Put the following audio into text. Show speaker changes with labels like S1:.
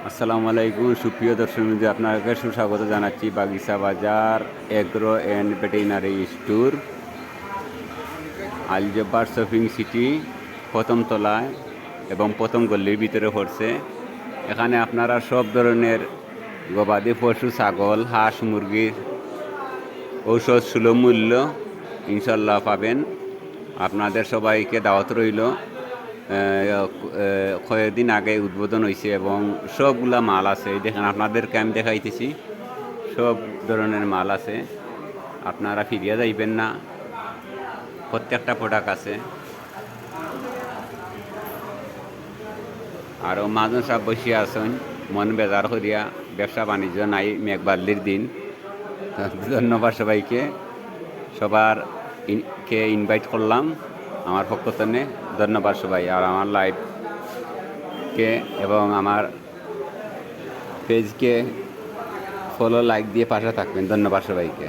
S1: আসসালামু আলাইকুম সুপ্রিয় দর্শক, আপনাকে সুস্বাগত জানাচ্ছি Bagicha Bazar agro and veterinary store, Aljabbar shopping city, প্রথম তলায় এবং প্রথম গল্লির ভিতরে পড়ছে। এখানে আপনারা সব ধরনের গবাদি পশু, ছাগল, হাঁস, মুরগির ঔষধ সুলভ মূল্য ইনশাল্লাহ পাবেন। আপনাদের সবাইকে দাওয়াত রইল। কয়েকদিন আগে উদ্বোধন হয়েছে এবং সবগুলা মাল আছে। দেখেন, আপনাদেরকে আমি দেখাইতেছি, সব ধরনের মাল আছে। আপনারা ফিরিয়া যাইবেন না, প্রত্যেকটা প্রোডাক্ট আছে। আরও মানুষ সব বসিয়া আছেন মন বেজার করিয়া, ব্যবসা বাণিজ্য নাই, মেঘবাল্লির দিন। ধন্যবাদ সবাইকে, সবারকে ইনভাইট করলাম আমার পক্ষ থেকে। ধন্যবাদ সবাই। আর আমার লাইভকে এবং আমার পেজকে ফলো, লাইক দিয়ে পাশে থাকবেন। ধন্যবাদ সবাইকে।